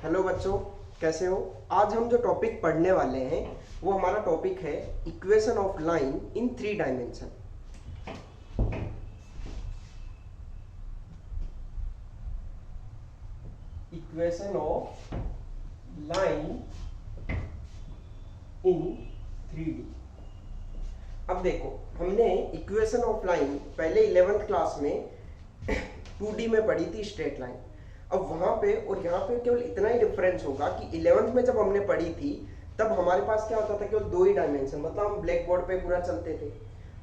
Hello बच्चों, कैसे हो। आज हम जो टॉपिक पढ़ने वाले हैं वो हमारा टॉपिक है equation of line in 3 dimension. Equation of line in 3D। अब देखो, हमने इक्वेशन ऑफ लाइन पहले 11th क्लास में 2D में पढ़ी थी, स्ट्रेट लाइन। अब वहां पे और यहाँ पे केवल इतना ही डिफरेंस होगा कि 11th में जब हमने पढ़ी थी तब हमारे पास क्या होता था, केवल 2 ही डायमेंशन, मतलब हम ब्लैक बोर्ड पे पूरा चलते थे।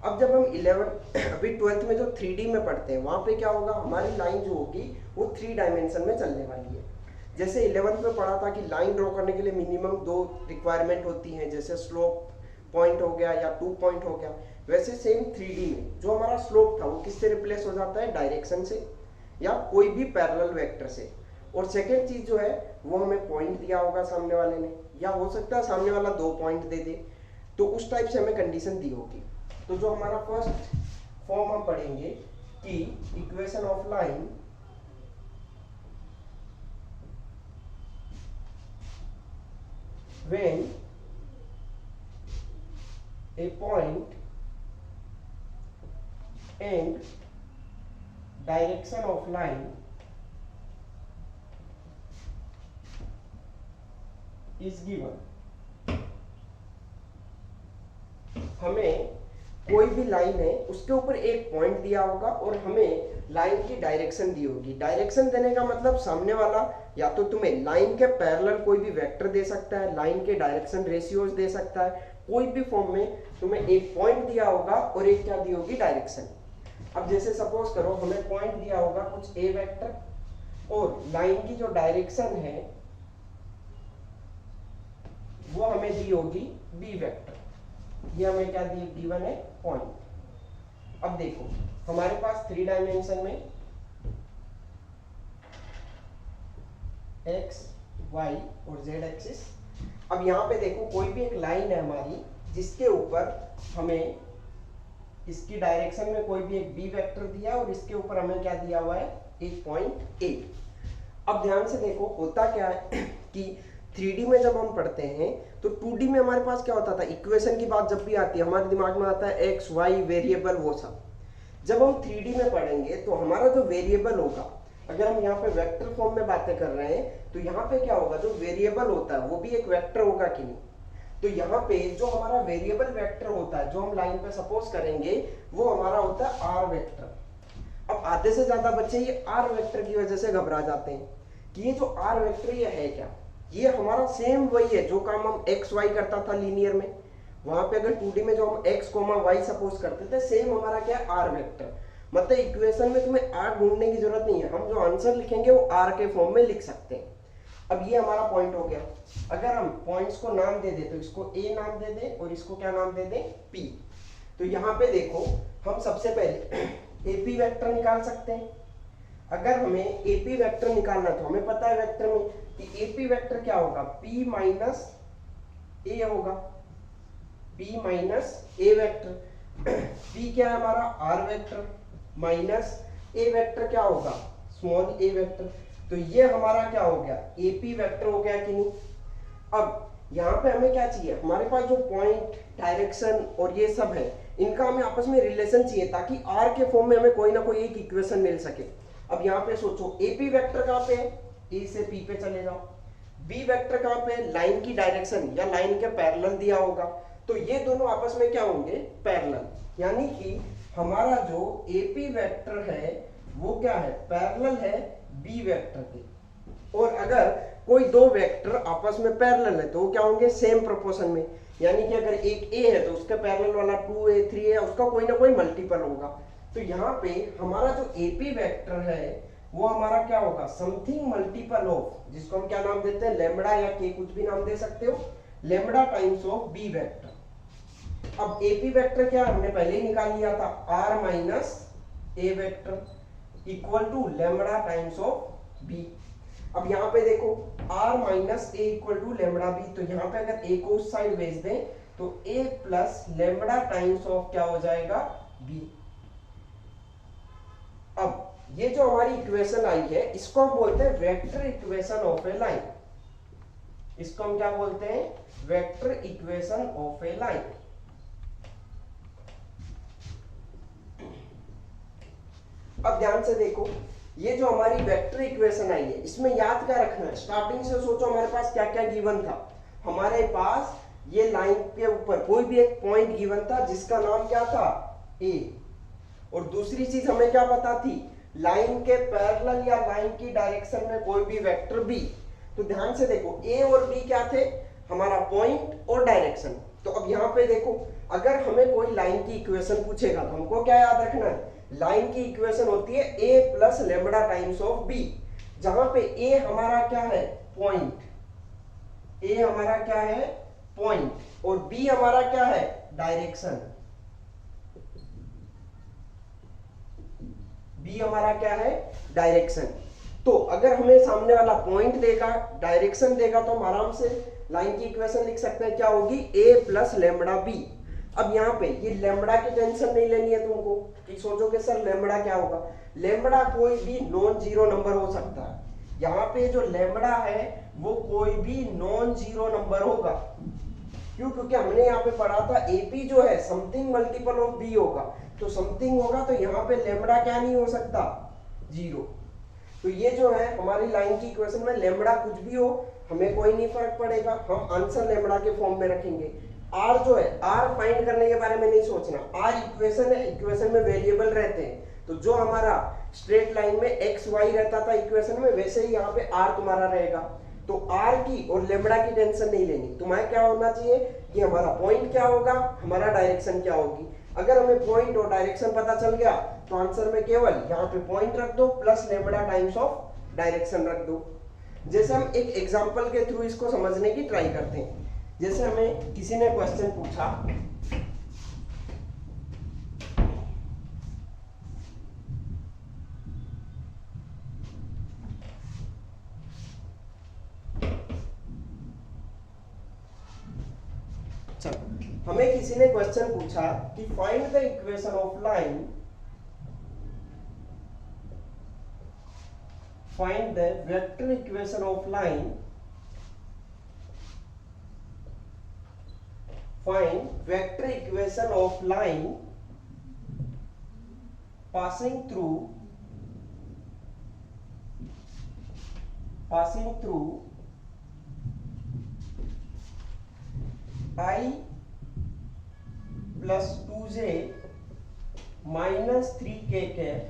अब जब हम 11 अभी 12th में जो 3D में पढ़ते हैं वहां पे क्या होगा, हमारी लाइन जो होगी वो 3 डायमेंशन में चलने वाली है। जैसे 11th में पढ़ा था कि लाइन ड्रॉ करने के लिए मिनिमम 2 रिक्वायरमेंट होती हैं, जैसे स्लोप पॉइंट हो गया या 2 पॉइंट हो गया। वैसे सेम 3D में जो हमारा स्लोप था वो किससे रिप्लेस हो जाता है, डायरेक्शन से या कोई भी पैरेलल वेक्टर से। और सेकेंड चीज जो है वो हमें पॉइंट दिया होगा सामने वाले ने, या हो सकता है सामने वाला 2 पॉइंट दे दे, तो उस टाइप से हमें कंडीशन दी होगी। तो जो हमारा फर्स्ट फॉर्म हम पढ़ेंगे कि equation of line when a point and direction of line is given। हमें कोई भी लाइन है उसके ऊपर एक पॉइंट दिया होगा और हमें लाइन की डायरेक्शन दी होगी। डायरेक्शन देने का मतलब सामने वाला या तो तुम्हें लाइन के पैरेलल कोई भी वेक्टर दे सकता है, लाइन के डायरेक्शन रेशियोज दे सकता है, कोई भी फॉर्म में तुम्हें एक पॉइंट दिया होगा और एक क्या दी होगी, डायरेक्शन। अब जैसे सपोज करो हमें पॉइंट दिया होगा कुछ ए वेक्टर और लाइन की जो डायरेक्शन है वो हमें दी होगी बी वेक्टर। ये हमें क्या दी, गिवन है पॉइंट। अब देखो हमारे पास 3 डायमेंशन में x, y और z एक्सिस। अब यहाँ पे देखो कोई भी एक लाइन है हमारी जिसके ऊपर हमें इसकी डायरेक्शन में कोई भी एक b वेक्टर दिया और इसके ऊपर हमें क्या दिया हुआ है, एक पॉइंट a। अब ध्यान से देखो होता क्या है कि 3D में जब हम पढ़ते हैं तो 2D में हमारे पास क्या होता था, इक्वेशन की बात जब भी आती है हमारे दिमाग में आता है x, y, वेरिएबल, वो सब। जब हम 3D में पढ़ेंगे तो हमारा जो वेरिएबल होगा, अगर हम यहाँ पे वेक्टर फॉर्म में बातें कर रहे हैं तो यहाँ पे क्या होगा, जो वेरिएबल होता है वो भी एक वेक्टर होगा कि नहीं। तो यहाँ पे जो हमारा वेरिएबल वेक्टर होता है जो हम लाइन पे सपोज करेंगे वो हमारा होता है आर वेक्टर। अब आधे से ज्यादा बच्चे ये आर वेक्टर की वजह से घबरा जाते हैं कि ये जो आर वेक्टर ये है क्या। ये हमारा सेम वही है जो काम हम एक्स वाई करता था लीनियर में। वहां पे अगर 2D में जो हम x, y सपोज करते थे, सेम हमारा क्या है, आर वेक्टर। मतलब इक्वेशन में तुम्हें आर ढूंढने की जरूरत नहीं है, हम जो आंसर लिखेंगे वो आर के फॉर्म में लिख सकते हैं। अब ये हमारा पॉइंट हो गया। अगर हम पॉइंट्स को नाम दे दे तो इसको ए नाम दे दे और इसको क्या नाम दे दे, पी। तो यहाँ पे देखो हम सबसे पहले एपी वेक्टर निकाल सकते हैं। अगर हमें एपी वेक्टर निकालना तो हमें पता है वेक्टर में कि एपी वेक्टर क्या होगा, p माइनस ए होगा, p minus A vector. p क्या है हमारा, R vector, minus A vector क्या होगा, स्मॉल ए वेक्टर। तो ये हमारा क्या हो गया, एपी वेक्टर हो गया कि नहीं। अब यहाँ पे हमें क्या चाहिए, हमारे पास जो पॉइंट, डायरेक्शन और ये सब है इनका हमें आपस में रिलेशन चाहिए ताकि आर के फॉर्म में हमें कोई ना कोई एक इक्वेशन मिल सके। अब यहाँ पे सोचो एपी वेक्टर कहाँ पे है, ए से पी पे चले जाओ। बी वेक्टर कहाँ पे है, लाइन की डायरेक्शन या लाइन के पैरेलल दिया होगा, तो ये दोनों आपस में क्या होंगे, पैरेलल। यानी कि हमारा जो एपी वेक्टर है वो क्या है, पैरेलल है बी वेक्टर के। और अगर कोई 2 वेक्टर आपस में पैरेलल है तो वो क्या होंगे, सेम प्रोपोर्शन में। यानी कि अगर एक ए है तो उसके पैरेलल वाला 2a, 3a है, उसका कोई ना कोई मल्टीपल होगा। तो यहाँ पे हमारा जो एपी वेक्टर है वो हमारा क्या होगा, समथिंग मल्टीपल ऑफ, जिसको हम क्या नाम देते हैं, लेमड़ा या के, कुछ भी नाम दे सकते हो, lambda times of B vector. अब एपी वेक्टर क्या हमने पहले ही निकाल लिया था, R minus A vector equal to lambda times of B. अब यहाँ पे देखो R minus A equal to lambda B, तो यहाँ पे अगर ए को उस साइड भेज दें तो ए प्लस लेमड़ा टाइम्स ऑफ क्या हो जाएगा, बी। अब ये जो हमारी इक्वेशन आई है इसको हम बोलते हैं vector equation of A line. इसको हम क्या बोलते हैं, vector equation of A line. अब ध्यान से देखो, ये जो हमारी वेक्टर इक्वेशन आई है, इसमें याद क्या रखना है, स्टार्टिंग से सोचो हमारे पास क्या क्या गिवन था। हमारे पास ये लाइन के ऊपर कोई भी एक पॉइंट गिवन था जिसका नाम क्या था, ए। और दूसरी चीज हमें क्या पता थी, लाइन के पैरेलल या लाइन की डायरेक्शन में कोई भी वेक्टर बी। तो ध्यान से देखो, ए और बी क्या थे, हमारा पॉइंट और डायरेक्शन। तो अब यहाँ पे देखो, अगर हमें कोई लाइन की इक्वेशन पूछेगा तो हमको क्या याद रखना है, लाइन की इक्वेशन होती है a plus lambda times of b, जहां पे a हमारा क्या है, पॉइंट, a हमारा क्या है, पॉइंट, और b हमारा क्या है, डायरेक्शन। b हमारा क्या है, डायरेक्शन। तो अगर हमें सामने वाला पॉइंट देगा, डायरेक्शन देगा, तो हम आराम से लाइन की इक्वेशन लिख सकते हैं, क्या होगी, a प्लस लेमडा b। अब यहाँ पे ये लेमड़ा की टेंशन नहीं लेनी है तुमको कि सोचोगे सर लेमड़ा क्या होगा। लेमड़ा कोई भी नॉन जीरो नंबर हो सकता है। यहाँ पे जो लेमड़ा है वो कोई भी नॉन जीरो नंबर होगा। क्यों, क्योंकि हमने यहाँ पे पढ़ा था एपी जो है समथिंग मल्टीपल ऑफ बी होगा, तो समथिंग होगा, तो यहाँ पे लेमड़ा क्या नहीं हो सकता, जीरो। तो ये जो है हमारी लाइन की इक्वेशन में लेमड़ा कुछ भी हो, हमें कोई नहीं फर्क पड़ेगा, हम आंसर लेमड़ा के फॉर्म में रखेंगे। आर जो है, आर फाइंड करने के बारे में नहीं सोचना, आर इक्वेशन है, इक्वेशन में वेरिएबल रहते हैं। तो जो हमारा स्ट्रेट लाइन में एक्स वाई रहता था इक्वेशन में, वैसे ही यहाँ पे आर तुम्हारा रहेगा। तो आर की और लेमड़ा की टेंशन नहीं लेनी, तुम्हें क्या होना चाहिए कि हमारा पॉइंट क्या होगा, हमारा डायरेक्शन क्या होगी। अगर हमें पॉइंट और डायरेक्शन पता चल गया तो आंसर में केवल यहाँ पे पॉइंट रख दो plus lambda times of direction रख दो। जैसे हम एक एग्जांपल के थ्रू इसको समझने की ट्राई करते हैं। जैसे हमें किसी ने क्वेश्चन पूछा, हमें किसी ने क्वेश्चन पूछा कि find the equation of line, find the vector equation of line, find vector equation of line passing through I plus 2j minus 3k cap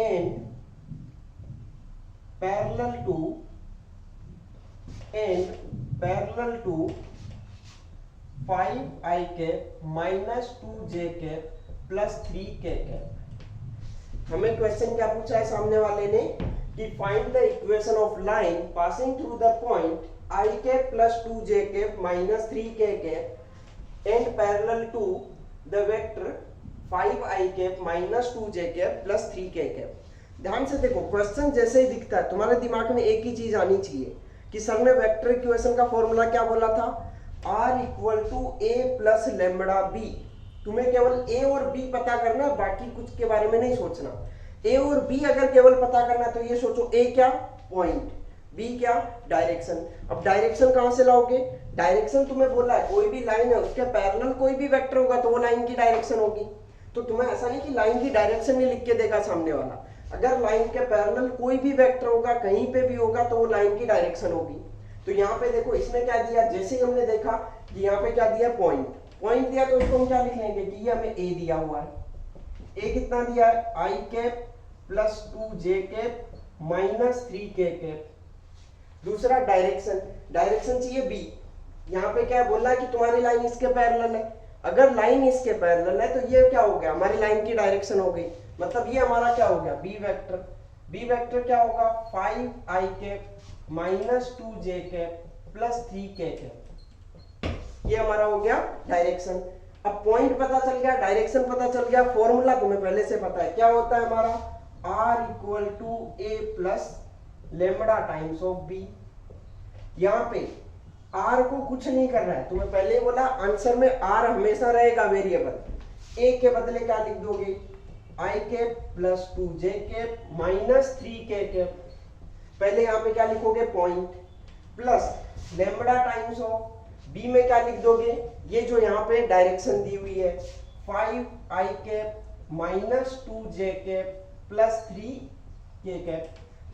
and parallel to 5i cap minus 2j cap plus 3k cap। हमें question क्या पूछा है सामने वाले ने कि find the equation of line passing through the point i cap plus 2j cap minus 3k cap and parallel to the vector 5i cap minus 2j cap plus 3k cap। ध्यान से देखो, क्वेश्चन जैसे ही दिखता है तुम्हारे दिमाग में एक ही चीज आनी चाहिए कि सर ने वेक्टर इक्वेशन का फॉर्मूला क्या बोला था, R equal to A plus lambda B. तुम्हें केवल ए और बी पता करना, बाकी कुछ के बारे में नहीं सोचना। ए और बी अगर केवल पता करना तो ये सोचो, ए क्या, पॉइंट, बी क्या, डायरेक्शन। अब डायरेक्शन कहां से लाओगे, डायरेक्शन तुम्हें बोला है कोई भी लाइन है उसके पैरेलल कोई भी वेक्टर होगा तो वो लाइन की डायरेक्शन होगी। तो तुम्हें ऐसा नहीं कि लाइन की डायरेक्शन नहीं लिख के देगा सामने वाला, अगर लाइन के पैरेलल कोई भी वेक्टर होगा कहीं पे भी होगा तो वो लाइन की डायरेक्शन होगी। तो यहाँ पे देखो इसने क्या दिया, जैसे ही हमने देखा कि यहाँ पे क्या दिया, पॉइंट, पॉइंट दिया तो उसको हम क्या लिख लेंगे कि ये हमें ए दिया हुआ है। ए कितना दिया है, i cap plus 2j cap minus 3k cap. दूसरा डायरेक्शन, डायरेक्शन चाहिए बी। यहाँ पे क्या बोल रहा है कि तुम्हारी लाइन इसके पैरेलल है, अगर लाइन इसके पैरेलल है तो ये क्या हो गया, हमारी लाइन की डायरेक्शन हो गई, मतलब ये हमारा क्या हो गया, बी वेक्टर। बी वेक्टर क्या होगा, 5i cap minus 2j cap plus 3k cap, ये हमारा हो गया डायरेक्शन। अब पॉइंट पता चल गया, डायरेक्शन पता चल गया, फॉर्मूला तुम्हें पहले से पता है क्या होता है हमारा, r equal to A plus lambda times of B. यहाँ पे r को कुछ नहीं करना है, तुम्हें पहले ही बोला आंसर में r हमेशा रहेगा वेरिएबल, a के बदले क्या लिख दोगे, i cap plus 2j cap minus 3k cap. पहले यहाँ पे क्या लिखोगे, point, plus lambda times of B में क्या लिख दोगे, ये जो यहाँ पे डायरेक्शन दी हुई है 5i cap minus 2j cap plus 3k cap,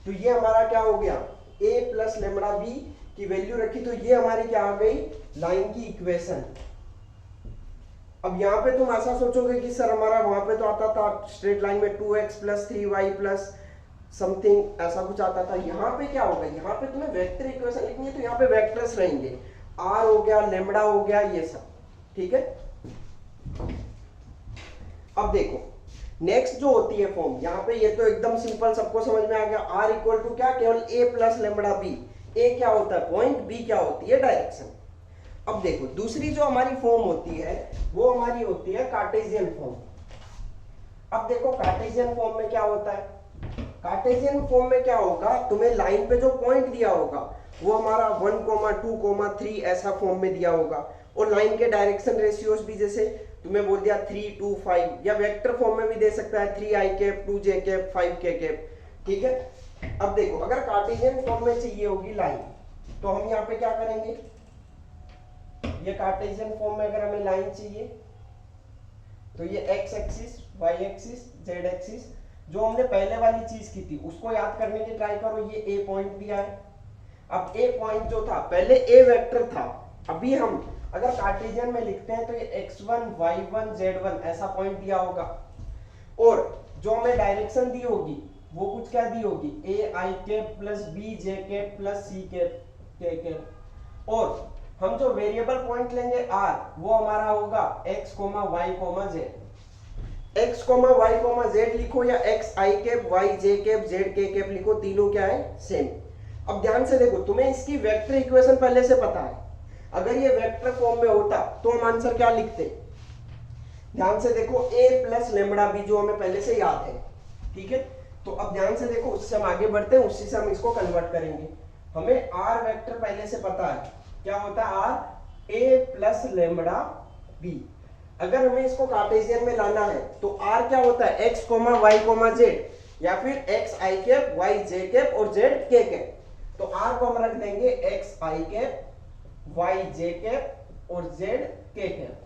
तो ये हमारा क्या हो गया a प्लस लेमडा बी की वैल्यू रखी, तो ये हमारी क्या आ गई लाइन की इक्वेशन। अब यहाँ पे तुम ऐसा सोचोगे कि सर हमारा वहां पे तो आता था स्ट्रेट लाइन में 2x plus 3y plus something ऐसा कुछ आता था, यहाँ पे क्या होगा, यहाँ पे तुम्हें वेक्टर इक्वेशन लिखनी है, तो यहाँ पे वेक्टर्स रहेंगे, r हो गया, लेमडा हो गया, ये सब ठीक है। अब देखो नेक्स्ट जो होती है फॉर्म, यहाँ पे ये तो एकदम सिंपल सबको समझ में आ गया, r इक्वल टू क्या, केवल a plus lambda b, a क्या होता है पॉइंट, b क्या होती है डायरेक्शन। अब देखो दूसरी जो हमारी फॉर्म होती है वो हमारी होती है कार्टेशियन फॉर्म। अब देखो कार्टेशियन फॉर्म में क्या होता है, कार्टेशियन फॉर्म में क्या होगा, तुम्हें लाइन पे जो पॉइंट दिया होगा वो हमारा 1, 2, 3 ऐसा फॉर्म में दिया होगा, और लाइन के डायरेक्शन रेशियोज भी जैसे तुम्हें बोल दिया 3, 2, 5, या वेक्टर फॉर्म में भी दे सकता है 3i cap 2j cap 5k cap, ठीक है। अब देखो अगर कार्टेशियन फॉर्म में चाहिए होगी लाइन, तो हम यहाँ पे क्या करेंगे, ये कार्टेशियन फॉर्म में अगर हमें लाइन चाहिए तो ये x axis, y axis, z axis, जो हमने पहले वाली चीज की थी उसको याद करने की ट्राई करो, ये a पॉइंट दिया है। अब a पॉइंट जो था पहले a वेक्टर था, अभी हम अगर कार्टेशियन में लिखते हैं तो ये x1, y1, z1 ऐसा पॉइंट दिया होगा, और जो हमें डायरेक्शन दी होगी वो कुछ क्या दी होगी, a i cap plus b j cap plus c cap k cap, और हम जो वेरिएबल पॉइंट लेंगे r वो हमारा होगा x, y, z। x, y, z लिखो या x i cap y j cap z k cap लिखो, तीनों क्या है सेम। अब ध्यान से देखो तुम्हें इसकी वेक्टर इक्वेशन पहले से पता है, अगर ये वेक्टर फॉर्म में होता तो हम आंसर क्या लिखते, ध्यान से देखो a प्लस लेमडा b जो हमें पहले से याद है, ठीक है। तो अब ध्यान से देखो उससे हम आगे बढ़ते हैं, उसी से हम इसको कन्वर्ट करेंगे। हमें r वेक्टर पहले से पता है, क्या होता है r a plus lambda b। अगर हमें इसको कार्टेशियन में लाना है तो r क्या होता है x, y, z, या फिर x i cap y j cap और z k कैप। तो r को हम रख देंगे x i cap y j cap और z k cap.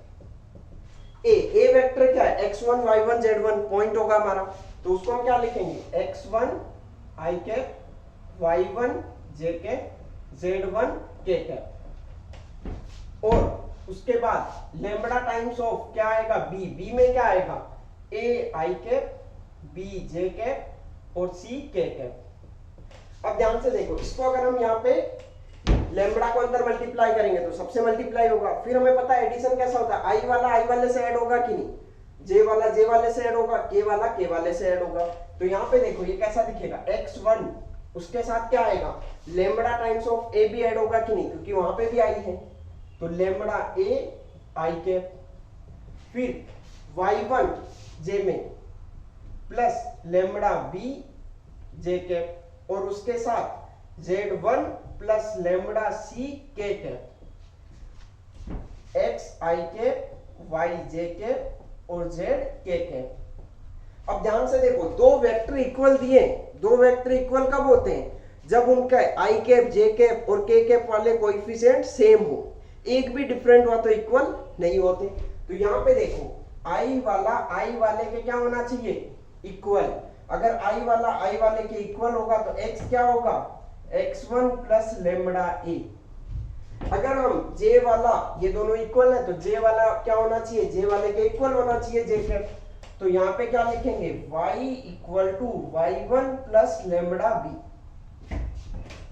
a vector क्या है, x1, y1, z1 पॉइंट होगा हमारा, तो उसको हम क्या लिखेंगे x1 i cap, y1 j cap, z1 k cap, और उसके बाद लेमडा टाइम्स ऑफ क्या आएगा b में क्या आएगा a i cap, b j cap और c k कैप। अब ध्यान से देखो इसको अगर हम यहाँ पे लेमडा को अंदर मल्टीप्लाई करेंगे तो सबसे मल्टीप्लाई होगा, फिर हमें पता है एडिशन कैसा होता है, i वाला i वाले से ऐड होगा कि नहीं, j वाला j वाले से ऐड होगा, k वाला k वाले से ऐड होगा। तो यहाँ पे देखो ये कैसा दिखेगा, x1 उसके साथ क्या आएगा, लेमडा टाइम्स ऑफ a भी ऐड होगा कि नहीं, क्योंकि वहां पे भी i है, तो लेमडा a i कैप, फिर y1 j में plus lambda b j cap, और उसके साथ z1 plus lambda c k cap, x i cap, y j cap और z k कैप। अब ध्यान से देखो दो वेक्टर इक्वल दिए, दो वेक्टर इक्वल कब होते हैं, जब उनका i कैप, j कैप और k कैप वाले कोएफिशिएंट सेम हो, एक भी डिफरेंट हुआ तो इक्वल नहीं होते। तो यहाँ पे देखो i वाला i वाले के क्या होना चाहिए, इक्वल। अगर i वाला i वाले के इक्वल होगा तो x क्या होगा, x1 प्लस लेमडा a। अगर हम j वाला, ये दोनों इक्वल है तो j वाला क्या होना चाहिए, j वाले के इक्वल होना चाहिए j कैप, तो यहाँ पे क्या लिखेंगे y equal to y1 plus lambda b।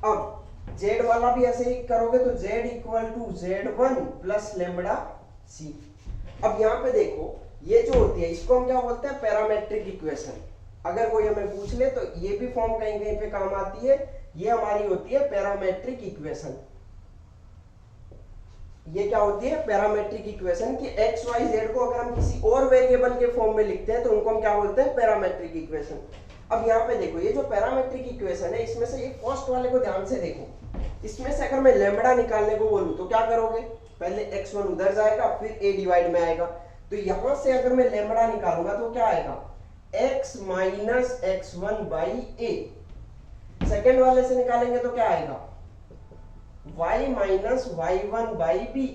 अब z वाला भी ऐसे ही करोगे तो z equal to z1 plus lambda c। अब यहाँ पे देखो ये जो होती है इसको हम क्या बोलते हैं, पैरामेट्रिक इक्वेशन। अगर कोई हमें पूछ ले तो ये भी फॉर्म कहीं कहीं पे काम आती है, ये हमारी होती है पैरामेट्रिक इक्वेशन। ये क्या होती है, पैरामेट्रिक इक्वेशन की x y z को अगर हम किसी और वेरिएबल के फॉर्म में लिखते हैं तो उनको हम क्या बोलते हैं, पैरामेट्रिक इक्वेशन। अब यहाँ पे देखो ये जो पैरामेट्रिक इक्वेशन है इसमें से ये फर्स्ट वाले को ध्यान से देखो, इसमें से अगर मैं लेमडा निकालने को बोलूं तो क्या करोगे, पहले x1 उधर जाएगा फिर a डिवाइड में आएगा, तो यहां से अगर मैं लेमडा निकालूंगा तो क्या आएगा, x minus x1 by a। Second वाले से निकालेंगे तो क्या आएगा, y minus y1 by B,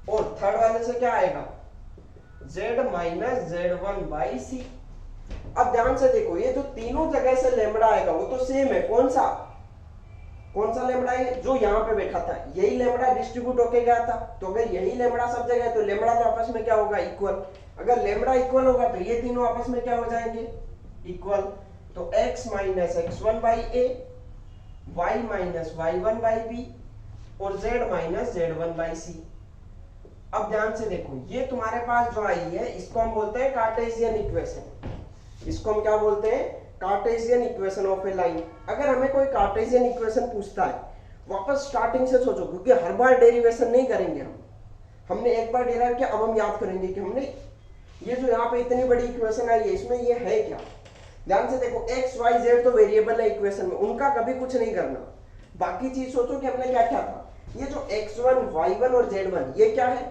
और थर्ड वाले से क्या आएगा z minus z1 by C. अब ध्यान से देखो, ये जो तीनों जगह से लेमड़ा आएगा वो तो सेम है। कौन सा लेमड़ा है? जो यहाँ पे बैठा था यही लेमड़ा डिस्ट्रीब्यूट होके गया था। तो अगर यही लेमड़ा सब जगह है तो लेमड़ा तो आपस में क्या होगा, इक्वल। अगर लेमड़ा इक्वल होगा तो ये तीनों आपस में क्या हो जाएंगे, इक्वल। तो x minus x1 by A, y minus y1 by B, और z minus z1 by C. अब ध्यान से देखो, ये तुम्हारे पास जो आई है इसको हम बोलते हैं कार्टेशियन इक्वेशन। इसको हम क्या बोलते हैं, Cartesian equation of A line. अगर हमें कोई कार्टेशियन इक्वेशन पूछता है, वापस स्टार्टिंग से सोचो, क्योंकि हर बार डेरिवेशन नहीं करेंगे हम। हमने एक बार डेराइव किया, अब हम याद करेंगे कि हमने ये जो यहाँ पे इतनी बड़ी इक्वेशन आई है इसमें ये है क्या। ध्यान से देखो, x y z तो वेरिएबल है इक्वेशन में, उनका कभी कुछ नहीं करना। बाकी चीज सोचो कि हमने क्या क्या था। ये जो x1 y1 और z1 ये क्या है,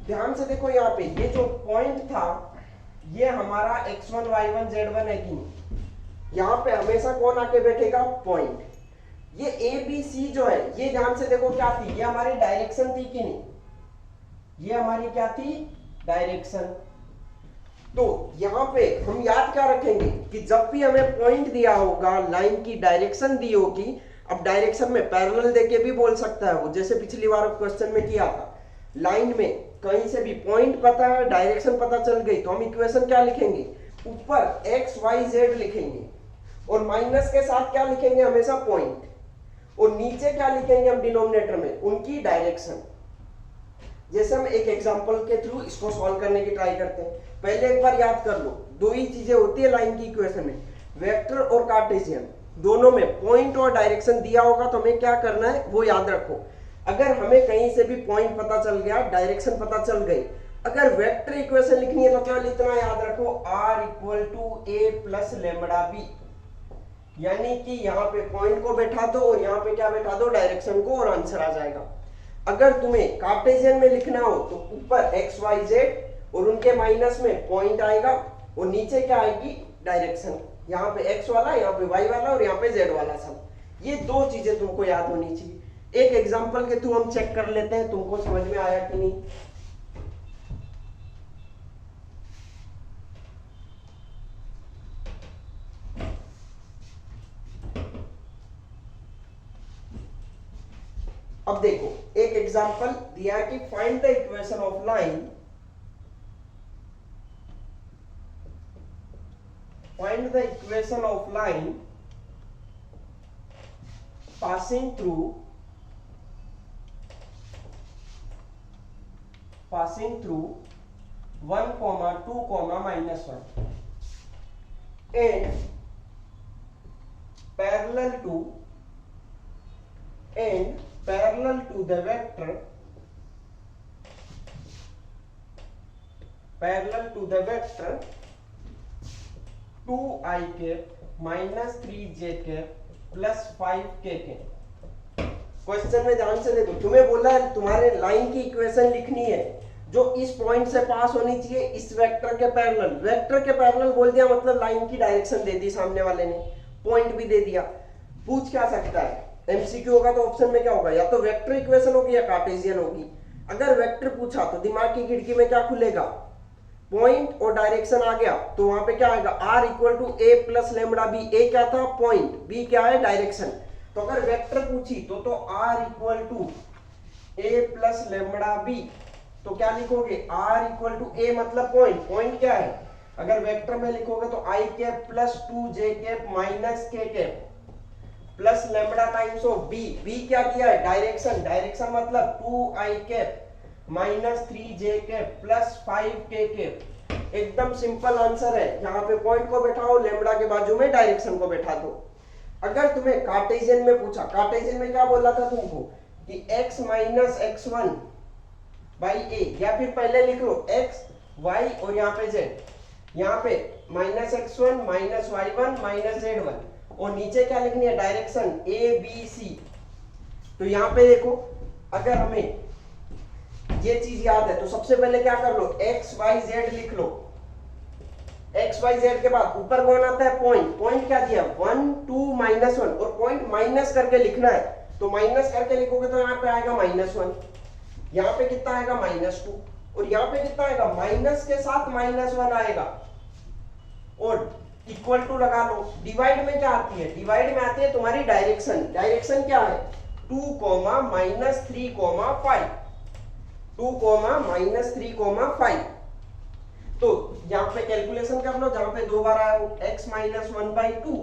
ध्यान से देखो यहाँ पे ये जो पॉइंट था ये हमारा x1 y1 z1 है कि नहीं। यहाँ पे हमेशा कौन आके बैठेगा, पॉइंट। ये ए बी सी जो है ये ध्यान से देखो क्या थी, ये हमारी डायरेक्शन थी कि नहीं, ये हमारी क्या थी, डायरेक्शन। तो यहाँ पे हम याद क्या रखेंगे कि जब भी हमें पॉइंट दिया होगा, लाइन की डायरेक्शन दी होगी। अब डायरेक्शन में पैरेलल देके भी बोल सकता है वो, जैसे पिछली बार क्वेश्चन में किया था। लाइन में कहीं से भी पॉइंट पता है, डायरेक्शन पता चल गई, तो हम इक्वेशन क्या लिखेंगे, ऊपर x y z लिखेंगे, और माइनस के साथ क्या लिखेंगे, हमेशा पॉइंट, और नीचे क्या लिखेंगे हम डिनोमिनेटर में, उनकी डायरेक्शन। जैसे हम एक एग्जांपल के थ्रू इसको सॉल्व करने की ट्राई करते हैं। पहले एक बार याद कर लो, दो ही चीजें होती है लाइन की इक्वेशन में, वेक्टर और कार्टेशियन। दोनों में पॉइंट और डायरेक्शन दिया होगा तो हमें क्या करना है वो याद रखो। अगर हमें कहीं से भी पॉइंट पता चल गया, डायरेक्शन पता चल गई, अगर वेक्टर इक्वेशन लिखनी है तो केवल इतना याद रखो, r equal to A plus lambda B. यानी कि यहाँ पे पॉइंट को बैठा दो और यहाँ पे क्या बैठा दो, डायरेक्शन को, और आंसर आ जाएगा। अगर तुम्हें कार्टेशियन में लिखना हो तो ऊपर x y z और उनके माइनस में पॉइंट आएगा, और नीचे क्या आएगी, डायरेक्शन। यहाँ पे x वाला, यहाँ पे y वाला, और यहाँ पे z वाला सब। ये दो चीजें तुमको याद होनी चाहिए। एक एग्जांपल के थ्रू हम चेक कर लेते हैं तुमको समझ में आया कि नहीं। अब देखो, एक एग्जांपल दिया कि find the equation of line, find the equation of line passing through 1, 2, -1 and parallel to the vector, parallel to the vector 2i cap minus 3j cap plus 5k के। क्वेश्चन में ध्यान से देखो, तुम्हें बोला है तुम्हारे लाइन की इक्वेशन लिखनी है जो इस पॉइंट से पास होनी चाहिए इस वेक्टर के पैरेलल। वेक्टर के पैरेलल बोल दिया मतलब लाइन की डायरेक्शन दे दी सामने वाले ने, पॉइंट भी दे दिया। पूछ क्या सकता है, एमसीक्यू होगा तो ऑप्शन में क्या होगा, या तो वेक्टर इक्वेशन होगी या कार्टेशियन होगी। अगर वेक्टर पूछा तो दिमाग की खिड़की में क्या खुलेगा, पॉइंट और डायरेक्शन आ गया, तो वहां पे क्या आएगा, r equal to A plus lambda B. A क्या था, पॉइंट, बी क्या है, डायरेक्शन। तो अगर वेक्टर पूछी तो r equal to A plus lambda B, तो क्या लिखोगे, r इक्वल टू ए मतलब पॉइंट, पॉइंट क्या है। अगर वेक्टर में लिखोगे तो i cap plus 2j cap minus k cap plus lambda times of b। b क्या दिया है, डायरेक्शन, डायरेक्शन मतलब 2i cap minus 3j cap plus 5k cap. एकदम सिंपल आंसर है। यहाँ पे पॉइंट को बैठाओ, लेमड़ा के बाजू में डायरेक्शन को बैठा दो। अगर तुम्हें कार्टेशियन में पूछा, कार्टेशियन में क्या बोला था तुमको कि x माइनस x1 बाई ए, या फिर पहले लिख लो x y और यहाँ पे z, यहाँ पे minus x1 minus y1 minus z1, और नीचे क्या लिखनी है, डायरेक्शन a b c। तो यहाँ पे देखो, अगर हमें ये चीज याद है तो सबसे पहले क्या कर लो, x y z लिख लो। x y z के बाद ऊपर कौन आता है, पॉइंट। पॉइंट क्या दिया, 1, 2, -1, और पॉइंट माइनस करके लिखना है। तो माइनस करके लिखोगे तो यहाँ पे आएगा -1, यहाँ पे कितना आएगा -2, और यहाँ पे कितना आएगा माइनस के साथ -1 आएगा, और इक्वल टू लगा लो। डिवाइड में क्या आती है, डिवाइड में आती है तुम्हारी डायरेक्शन। डायरेक्शन क्या है 2, -3, 5 2, -3, 5। तो यहाँ पे कैलकुलेशन कर लो, जहां पे 2 बार आया वो x -1/2,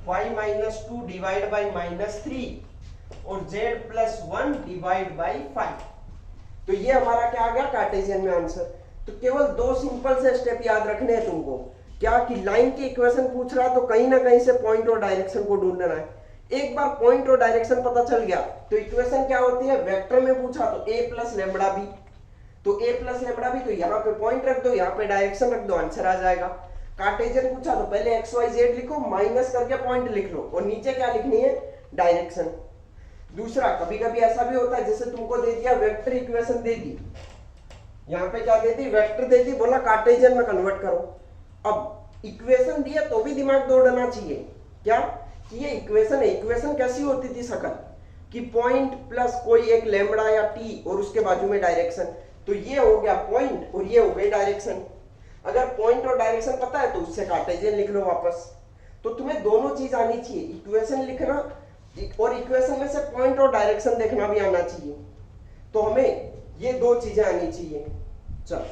y -2 डिवाइड बाई -3 और z +1 डिवाइड बाई 5। तो ये हमारा क्या आ गया कार्टेशियन में आंसर। तो केवल 2 सिंपल से स्टेप याद रखने हैं तुमको, क्या कि लाइन की इक्वेशन पूछ रहा तो कहीं ना कहीं से पॉइंट और डायरेक्शन को ढूंढना है। एक बार पॉइंट और डायरेक्शन पता चल गया तो इक्वेशन क्या होती है, वेक्टर में पूछा तो a + λb, तो a + λb, तो यहाँ पे पॉइंट रख दो, यहाँ पे डायरेक्शन रख दो, आंसर आ जाएगा। कार्टेशियन पूछा तो पहले x y z लिखो, माइनस करके पॉइंट लिख लो, और नीचे क्या लिखनी है डायरेक्शन। दूसरा, कभी कभी ऐसा भी होता है जैसे तुमको दे दिया वेक्टर इक्वेशन दे दी, यहाँ पे क्या दे दी वेक्टर दे दी, बोला कार्टेशियन में कन्वर्ट करो। अब इक्वेशन दिया तो भी दिमाग दौड़ना चाहिए, क्या कि ये इक्वेशन है। इक्वेशन कैसी होती थी शकल कि पॉइंट प्लस कोई एक लैम्बडा या टी और उसके बाजू में डायरेक्शन, तो ये हो गया पॉइंट और ये हो गई डायरेक्शन। अगर पॉइंट और डायरेक्शन पता है तो उससे कार्टेशियन लिख लो वापस। तो तुम्हें दोनों चीज आनी चाहिए, इक्वेशन लिखना और इक्वेशन में से पॉइंट और डायरेक्शन देखना भी आना चाहिए। तो हमें ये 2 चीजें आनी चाहिए। चलो